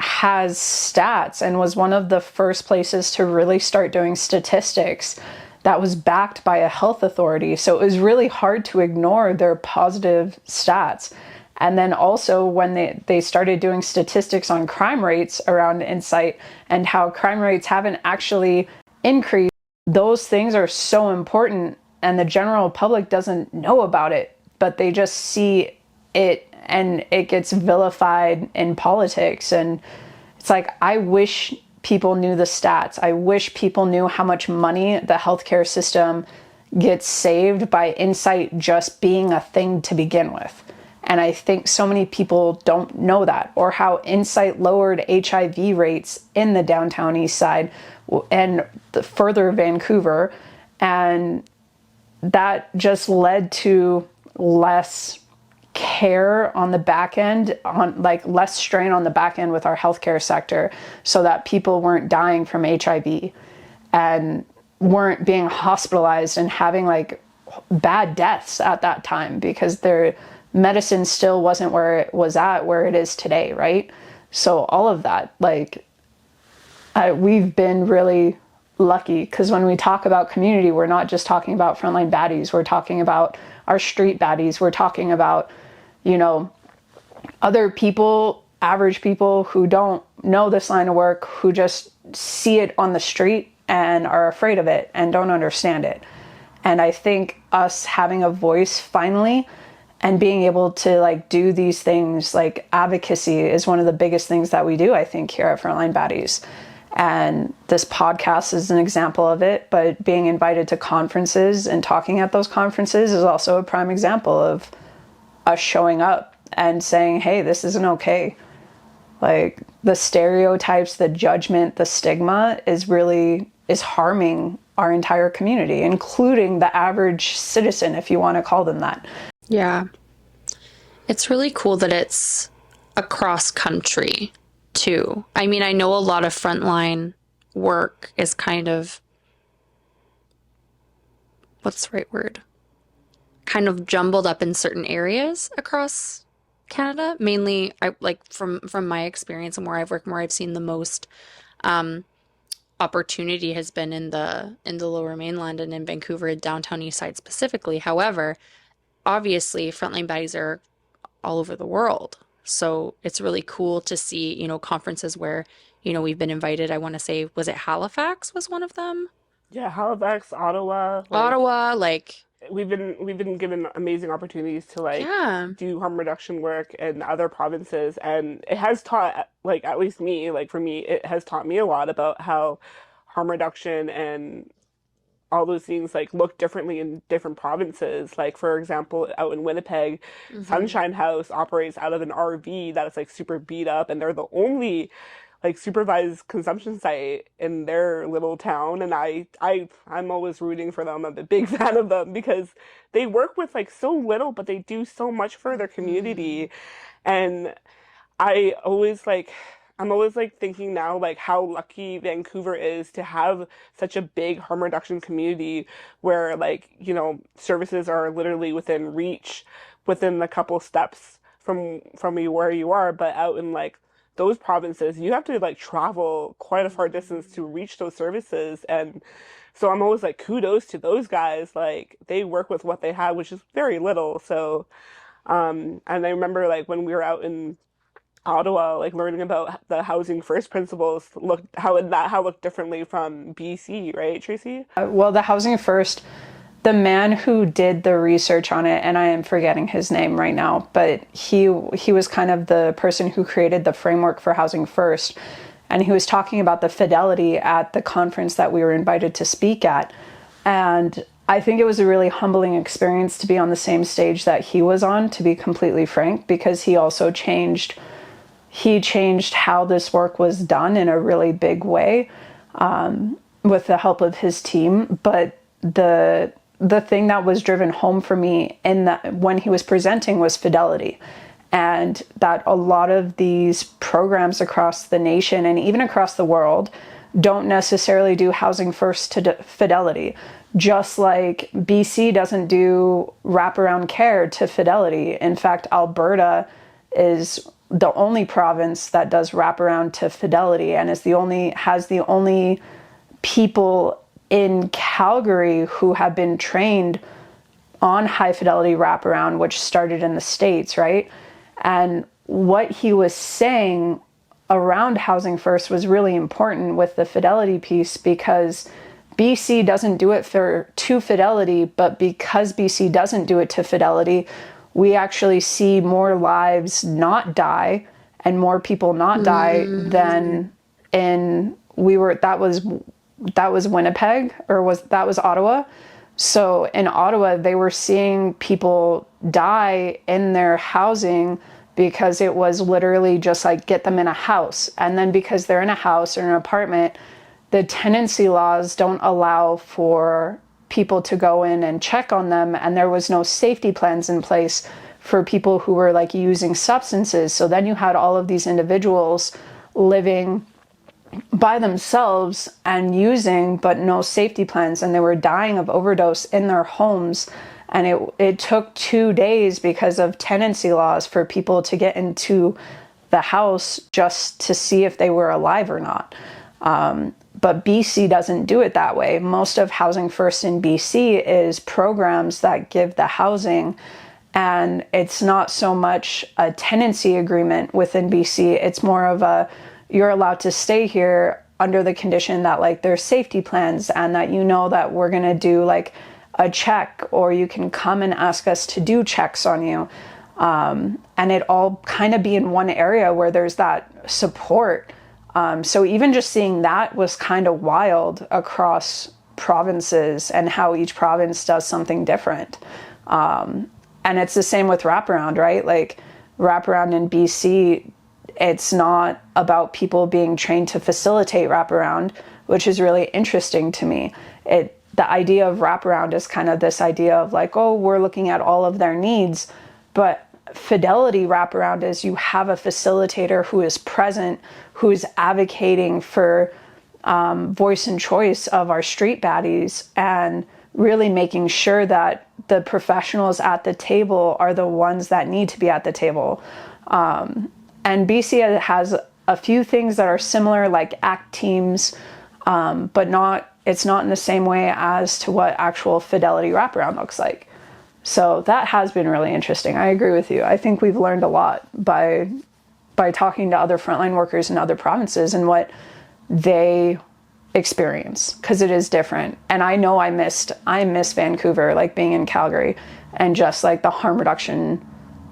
has stats and was one of the first places to really start doing statistics that was backed by a health authority. So it was really hard to ignore their positive stats. And then also when they started doing statistics on crime rates around Insight and how crime rates haven't actually increased those things are so important, and the general public doesn't know about it, but they just see it and it gets vilified in politics. And it's like, I wish people knew the stats. I wish people knew how much money the healthcare system gets saved by Insight just being a thing to begin with. And I think so many people don't know that, or how Insight lowered HIV rates in the downtown east side and the further Vancouver. And that just led to less care on the back end, on like less strain on the back end with our healthcare sector, so that people weren't dying from HIV and weren't being hospitalized and having like bad deaths at that time, because their medicine still wasn't where it was at, where it is today, right? So all of that, like, we've been really lucky, because when we talk about community, we're not just talking about Frontline Baddies, we're talking about our street baddies, we're talking about, you know, other people, average people who don't know this line of work, who just see it on the street and are afraid of it and don't understand it. And I think us having a voice finally and being able to like do these things, like advocacy is one of the biggest things that we do, I think, here at Frontline Baddies. And this podcast is an example of it, but being invited to conferences and talking at those conferences is also a prime example of us showing up and saying, hey, this isn't okay. Like, the stereotypes, the judgment, the stigma is harming our entire community, including the average citizen, if you want to call them that. Yeah. It's really cool that it's across country too. I mean, I know a lot of frontline work is kind of, what's the right word? Kind of jumbled up in certain areas across Canada. Mainly, I like from my experience and where I've worked, more I've seen the most opportunity has been in the Lower Mainland and in Vancouver, downtown east side specifically. However, obviously, Frontline Baddies are all over the world. So it's really cool to see, you know, conferences where, you know, we've been invited. I want to say, was it Halifax was one of them? Yeah, Halifax, Ottawa, like Ottawa, like, we've been given amazing opportunities to like yeah. do harm reduction work in other provinces, and it has taught, like, at least me, like for me, it has taught me a lot about how harm reduction and all those things like look differently in different provinces. Like, for example, out in Winnipeg, Hmm. Sunshine House operates out of an RV that is like super beat up, and they're the only like supervised consumption site in their little town. And I'm always rooting for them. I'm a big fan of them because they work with like so little, but they do so much for their Hmm. community. And I always like I'm always like thinking now like how lucky Vancouver is to have such a big harm reduction community where, like, you know, services are literally within reach, within a couple steps from you where you are. But out in like those provinces, you have to like travel quite a far distance to reach those services. And so I'm always like, kudos to those guys. Like, they work with what they have, which is very little. So and I remember like when we were out in Ottawa, like learning about the housing first principles, how looked differently from BC, right, Tracy? Well, the Housing First, the man who did the research on it, and I am forgetting his name right now, but he was kind of the person who created the framework for Housing First, and he was talking about the fidelity at the conference that we were invited to speak at. And I think it was a really humbling experience to be on the same stage that he was on, to be completely frank, because he changed how this work was done in a really big way, with the help of his team. But the thing that was driven home for me in that when he was presenting was fidelity, and that a lot of these programs across the nation and even across the world don't necessarily do housing first to fidelity. Just like BC doesn't do wraparound care to fidelity. In fact, Alberta is the only province that does wraparound to fidelity, and has the only people in Calgary who have been trained on high fidelity wraparound, which started in the States, right? And what he was saying around Housing First was really important with the fidelity piece, because BC doesn't do it to fidelity, but because BC doesn't do it to fidelity, we actually see more lives not die and more people not die than that was Winnipeg, or that was Ottawa. So in Ottawa, they were seeing people die in their housing because it was literally just like, get them in a house. And then because they're in a house or an apartment, the tenancy laws don't allow for people to go in and check on them. And there was no safety plans in place for people who were like using substances. So then you had all of these individuals living by themselves and using, but no safety plans, and they were dying of overdose in their homes. And it took 2 days because of tenancy laws for people to get into the house just to see if they were alive or not. But BC doesn't do it that way. Most of Housing First in BC is programs that give the housing, and it's not so much a tenancy agreement within BC. It's more of you're allowed to stay here under the condition that like there's safety plans, and that you know that we're going to do like a check, or you can come and ask us to do checks on you. And it all kind of be in one area where there's that support. So even just seeing that was kind of wild across provinces, and how each province does something different. And it's the same with wraparound, right? Like wraparound in BC, it's not about people being trained to facilitate wraparound, which is really interesting to me. The idea of wraparound is kind of this idea of like, oh, we're looking at all of their needs. But fidelity wraparound is you have a facilitator who is present, who is advocating for voice and choice of our street baddies, and really making sure that the professionals at the table are the ones that need to be at the table. And BC has a few things that are similar, like ACT teams, but it's not in the same way as to what actual fidelity wraparound looks like. So that has been really interesting. I agree with you. I think we've learned a lot by talking to other frontline workers in other provinces and what they experience, because it is different. And I know I miss Vancouver, like being in Calgary, and just like the harm reduction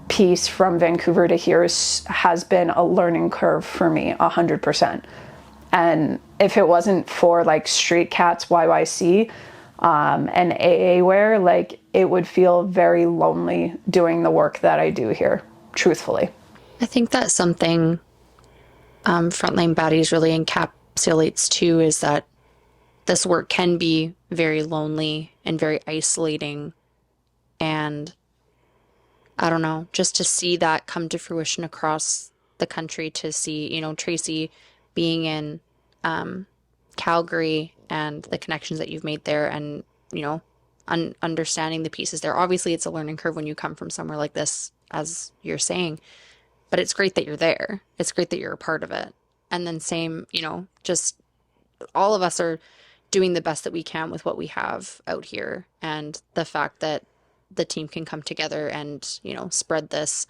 piece from Vancouver to here has been a learning curve for me, 100%. And if it wasn't for like Street Cats YYC and AA Wear, like it would feel very lonely doing the work that I do here, truthfully. I think that's something Frontline Baddies really encapsulates too, is that this work can be very lonely and very isolating. And I don't know, just to see that come to fruition across the country, to see, Tracy being in Calgary and the connections that you've made there, and, understanding the pieces there. Obviously, it's a learning curve when you come from somewhere like this, as you're saying, but it's great that you're there. It's great that you're a part of it. And then same, just all of us are doing the best that we can with what we have out here. And the fact that the team can come together and, spread this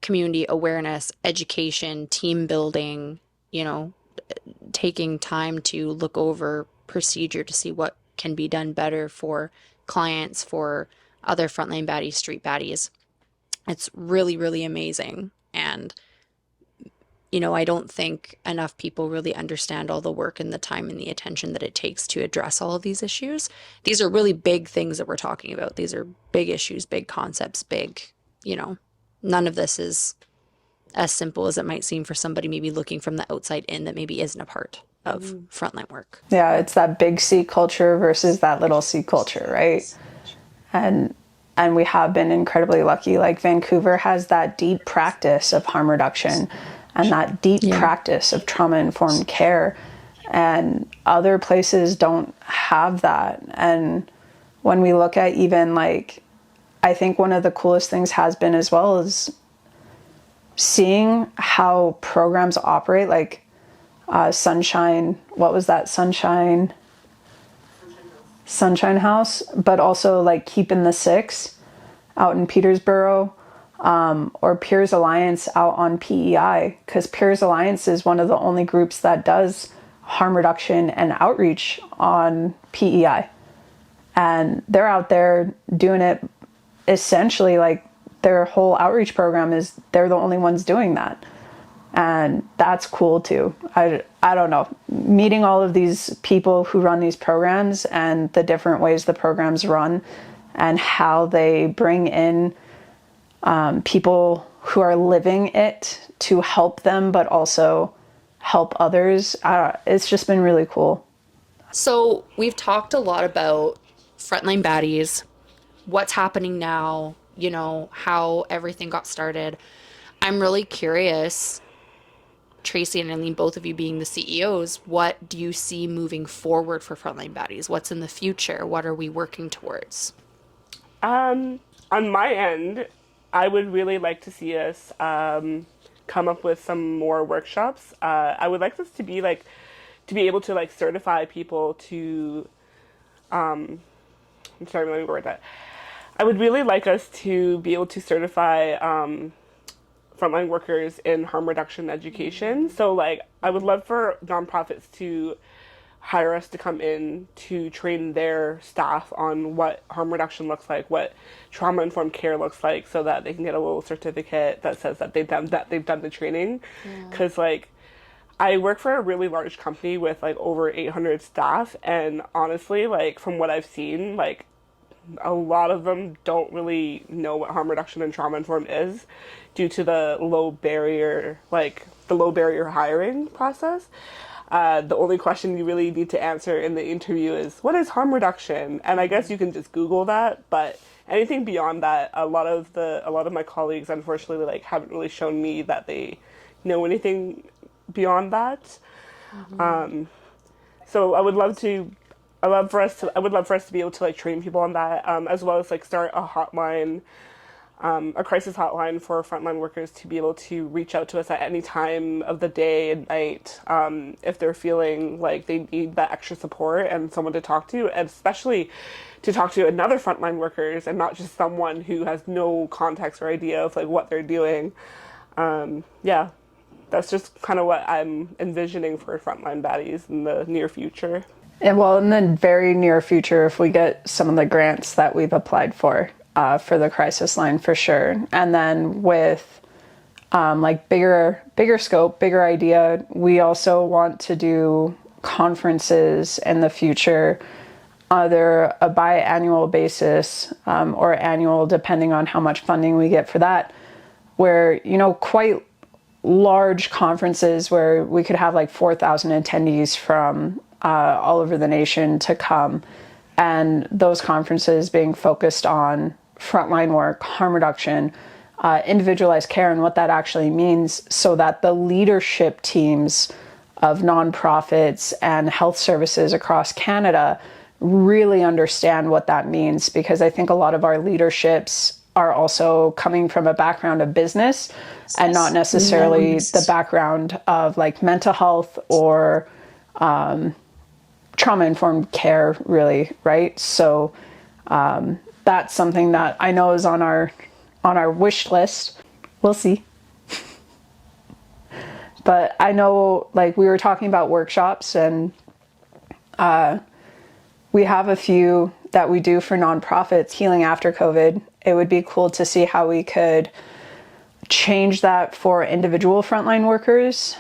community awareness, education, team building, taking time to look over procedure to see what can be done better for clients, for other frontline baddies, street baddies. It's really, really amazing. And, I don't think enough people really understand all the work and the time and the attention that it takes to address all of these issues. These are really big things that we're talking about. These are big issues, big concepts, big, none of this is as simple as it might seem for somebody maybe looking from the outside in that maybe isn't a part of frontline work. Yeah, it's that big C culture versus that little C culture, right? And we have been incredibly lucky. Like Vancouver has that deep practice of harm reduction and that deep practice of trauma-informed care, and other places don't have that. And when we look at even like, I think one of the coolest things has been as well is seeing how programs operate, like Sunshine, what was that? Sunshine House, but also like Keeping the Six out in Petersboro, or Peers Alliance out on PEI, because Peers Alliance is one of the only groups that does harm reduction and outreach on PEI. And they're out there doing it essentially like their whole outreach program is they're the only ones doing that. And that's cool too. I don't know. Meeting all of these people who run these programs and the different ways the programs run and how they bring in people who are living it to help them, but also help others. It's just been really cool. So we've talked a lot about Frontline Baddies, what's happening now, you know, how everything got started. I'm really curious, Tracy and Eileen, both of you being the CEOs, what do you see moving forward for Frontline Baddies? What's in the future? What are we working towards? On my end, I would really like to see us come up with some more workshops. I would like us to be like to be able to like certify people to. I'm sorry, let me word that. I would really like us to be able to certify frontline workers in harm reduction education. So, like, I would love for nonprofits to hire us to come in to train their staff on what harm reduction looks like, what trauma informed care looks like, so that they can get a little certificate that says that they've done the training. Because like I work for a really large company with like over 800 staff, and honestly, like from what I've seen, like a lot of them don't really know what harm reduction and trauma informed is due to the low barrier hiring process. The only question you really need to answer in the interview is, what is harm reduction? And I guess you can just Google that, but anything beyond that, a lot of my colleagues unfortunately like haven't really shown me that they know anything beyond that. So I would love for us to be able to like train people on that, as well as like start a hotline, a crisis hotline for frontline workers to be able to reach out to us at any time of the day and night, if they're feeling like they need that extra support and someone to talk to, and especially to talk to another frontline workers and not just someone who has no context or idea of like what they're doing. Yeah, that's just kind of what I'm envisioning for Frontline Baddies in the near future. And well, in the very near future, if we get some of the grants that we've applied for the crisis line for sure. And then with like bigger scope, bigger idea, we also want to do conferences in the future, either a biannual basis or annual, depending on how much funding we get for that, where, you know, quite large conferences where we could have like 4,000 attendees from all over the nation to come, and those conferences being focused on frontline work, harm reduction, individualized care, and what that actually means, so that the leadership teams of nonprofits and health services across Canada really understand what that means, because I think a lot of our leaderships are also coming from a background of business and not necessarily the background of like mental health or trauma-informed care, really, right? So that's something that I know is on our wish list. We'll see. But I know, like, we were talking about workshops, and we have a few that we do for nonprofits, healing after COVID. It would be cool to see how we could change that for individual frontline workers,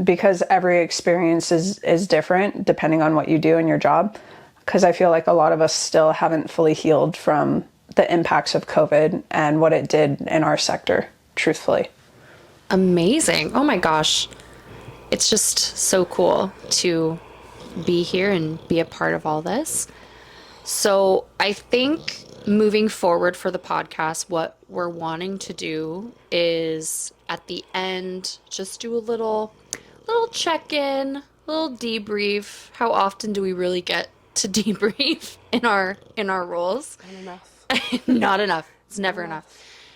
because every experience is different depending on what you do in your job. Because I feel like a lot of us still haven't fully healed from the impacts of COVID and what it did in our sector, truthfully. Amazing. Oh my gosh. It's just so cool to be here and be a part of all this. So I think moving forward for the podcast, what we're wanting to do is at the end, just do a little check-in, a little debrief. How often do we really get to debrief in our roles? Not enough. Not enough. It's never enough.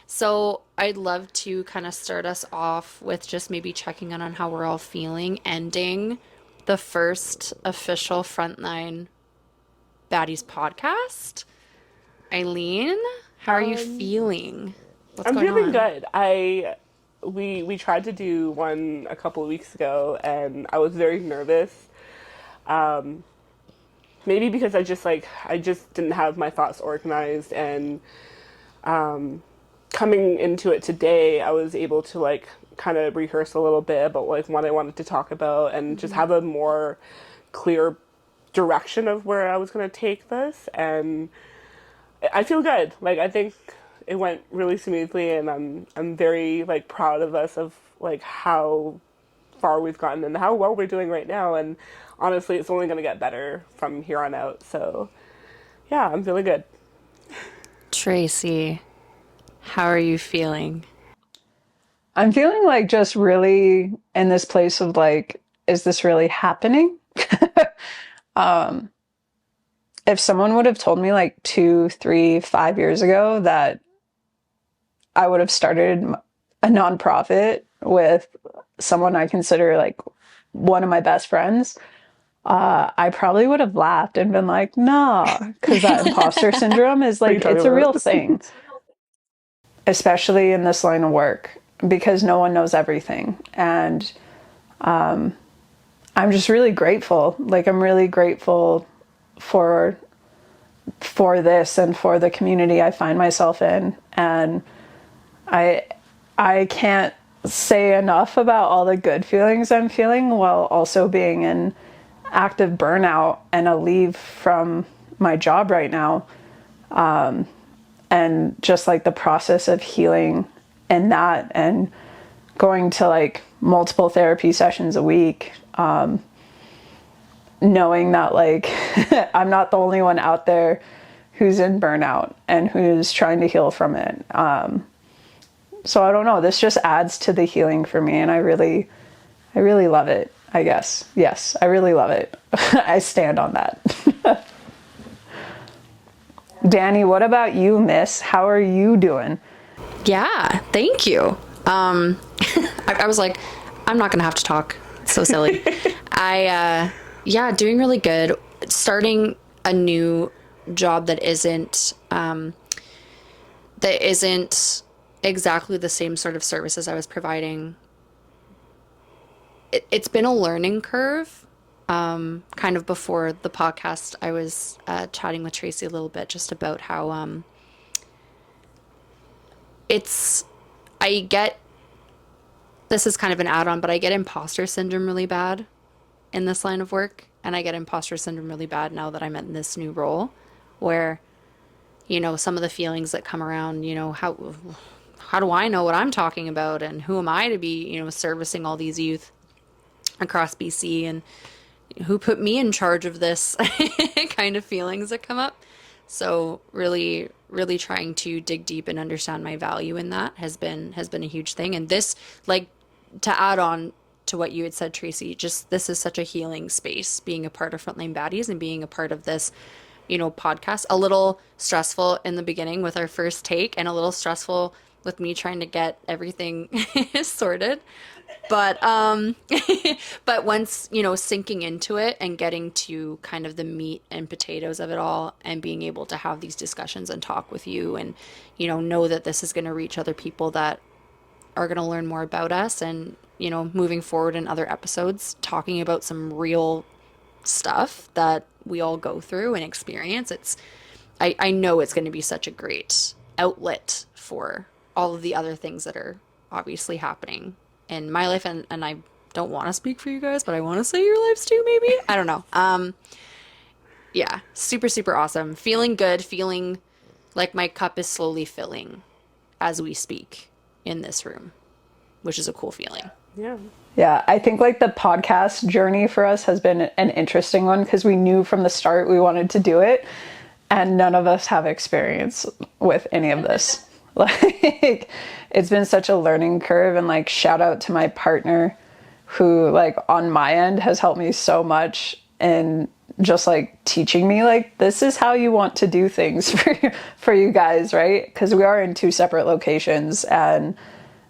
So I'd love to kind of start us off with just maybe checking in on how we're all feeling, ending the first official Frontline Baddies podcast. Eileen, how are you feeling? What's I'm going feeling on? good. we tried to do one a couple of weeks ago, and I was very nervous. Maybe because I just didn't have my thoughts organized, and coming into it today, I was able to like kind of rehearse a little bit about like what I wanted to talk about, and just have a more clear direction of where I was going to take this. And I feel good. Like, I think it went really smoothly, and I'm very like proud of us, of like how far we've gotten and how well we're doing right now. And honestly, it's only going to get better from here on out. So yeah, I'm feeling good. Tracy, how are you feeling? I'm feeling like just really in this place of like, is this really happening? If someone would have told me like 2, 3, 5 years ago that I would have started a nonprofit with someone I consider like one of my best friends, I probably would have laughed and been like, nah, because that imposter syndrome is What are you like, talking it's a real about? thing, especially in this line of work, because no one knows everything. And I'm just really grateful. Like, I'm really grateful for this and for the community I find myself in. And I I can't say enough about all the good feelings I'm feeling while also being in active burnout and a leave from my job right now. And just like the process of healing and that, and going to like multiple therapy sessions a week, knowing that like I'm not the only one out there who's in burnout and who's trying to heal from it. So I don't know, this just adds to the healing for me, and I really love it, I guess. Yes, I really love it. I stand on that. Danny, what about you, miss? How are you doing? Yeah, thank you. I was like, I'm not gonna have to talk. It's so silly. Yeah, doing really good. Starting a new job that isn't exactly the same sort of services I was providing. It's been a learning curve. Kind of before the podcast, I was chatting with Tracy a little bit just about how it's, I get, this is kind of an add-on, but I get imposter syndrome really bad in this line of work. And I get imposter syndrome really bad now that I'm in this new role where, some of the feelings that come around, how do I know what I'm talking about, and who am I to be, servicing all these youth across BC, and who put me in charge of this kind of feelings that come up. So really, really trying to dig deep and understand my value in that has been a huge thing. And this, like, to add on to what you had said, Tracy, just this is such a healing space, being a part of Frontline Baddies and being a part of this, podcast. A little stressful in the beginning with our first take, and a little stressful with me trying to get everything sorted. But but once, sinking into it and getting to kind of the meat and potatoes of it all, and being able to have these discussions and talk with you, and know that this is going to reach other people that are going to learn more about us, and moving forward in other episodes talking about some real stuff that we all go through and experience. I know it's going to be such a great outlet for all of the other things that are obviously happening in my life, and I don't want to speak for you guys, but I want to say your lives too, maybe. I don't know. Yeah, super, super awesome. Feeling good, feeling like my cup is slowly filling as we speak in this room, which is a cool feeling. Yeah. Yeah, I think like the podcast journey for us has been an interesting one, because we knew from the start we wanted to do it, and none of us have experience with any of this. Like, it's been such a learning curve, and like, shout out to my partner who, like, on my end has helped me so much in just like teaching me like, this is how you want to do things for you guys, right? Because we are in 2 separate locations, and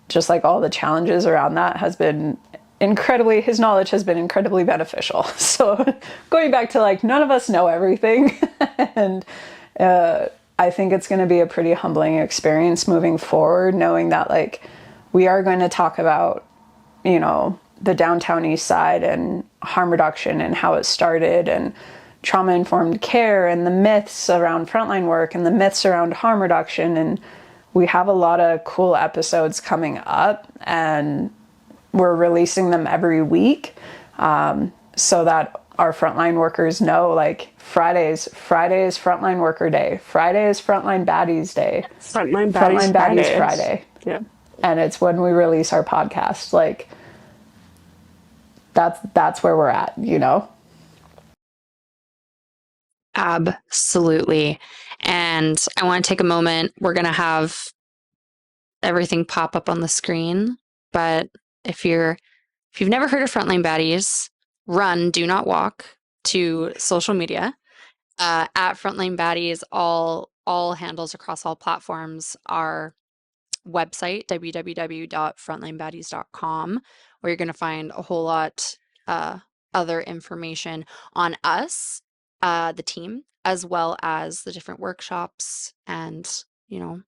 just like all the challenges around that has been his knowledge has been incredibly beneficial. So going back to like, none of us know everything. And I think it's going to be a pretty humbling experience moving forward, knowing that like we are going to talk about, you know, the downtown east side and harm reduction and how it started, and trauma-informed care and the myths around frontline work and the myths around harm reduction. And we have a lot of cool episodes coming up, and we're releasing them every week, so that our frontline workers know, like, Friday is Frontline Worker Day. Friday is Frontline Baddies Day. Frontline Baddies Friday. Yeah. And it's when we release our podcast. Like, that's where we're at, you know? Absolutely. And I want to take a moment. We're going to have everything pop up on the screen. But if you've never heard of Frontline Baddies, run, do not walk to social media. At Frontline Baddies, all handles across all platforms, are website, www.frontlinebaddies.com, where you're going to find a whole lot other information on us, the team, as well as the different workshops, and, you know,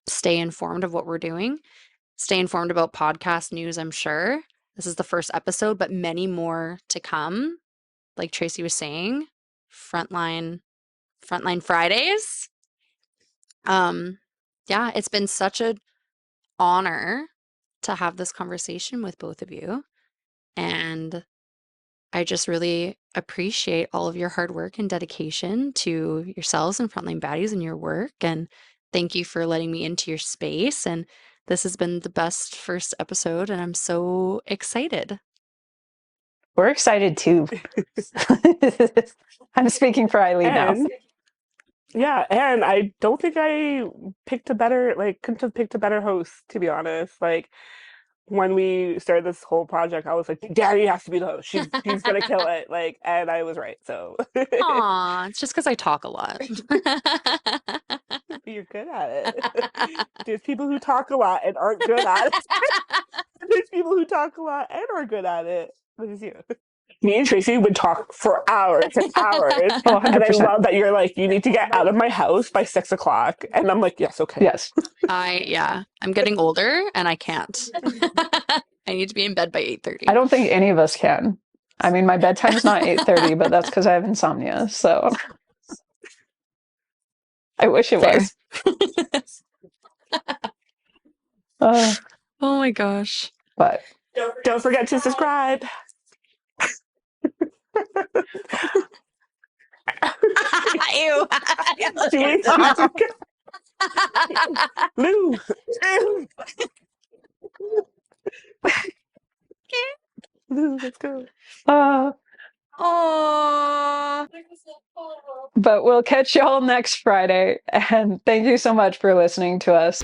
stay informed of what we're doing. Stay informed about podcast news, I'm sure. This is the first episode, but many more to come. Like Tracy was saying, Frontline Fridays. Yeah, it's been such an honor to have this conversation with both of you. And I just really appreciate all of your hard work and dedication to yourselves and Frontline Baddies and your work. And thank you for letting me into your space. And this has been the best first episode, and I'm so excited. We're excited too. I'm speaking for Eileen now. Yeah, and I don't think I picked a better, like, couldn't have picked a better host, to be honest. Like, when we started this whole project, I was like, Daddy has to be the host. She's gonna kill it. Like, and I was right. So Aw, it's just because I talk a lot. you're good at it. There's people who talk a lot and aren't good at it. There's people who talk a lot and are good at it. What is you? Me and Tracy would talk for hours and hours. Oh, And I 100%. love that you're like, you need to get out of my house by 6 o'clock. And I'm like, yes, okay. Yes. I'm getting older and I can't. I need to be in bed by 8:30. I don't think any of us can. I mean, my bedtime's not 8:30, but that's because I have insomnia. So I wish it was. Oh my gosh. But Don't forget to subscribe. Ew. Julie, Lou. Lou, let's go. Aww. But we'll catch y'all next Friday. And thank you so much for listening to us.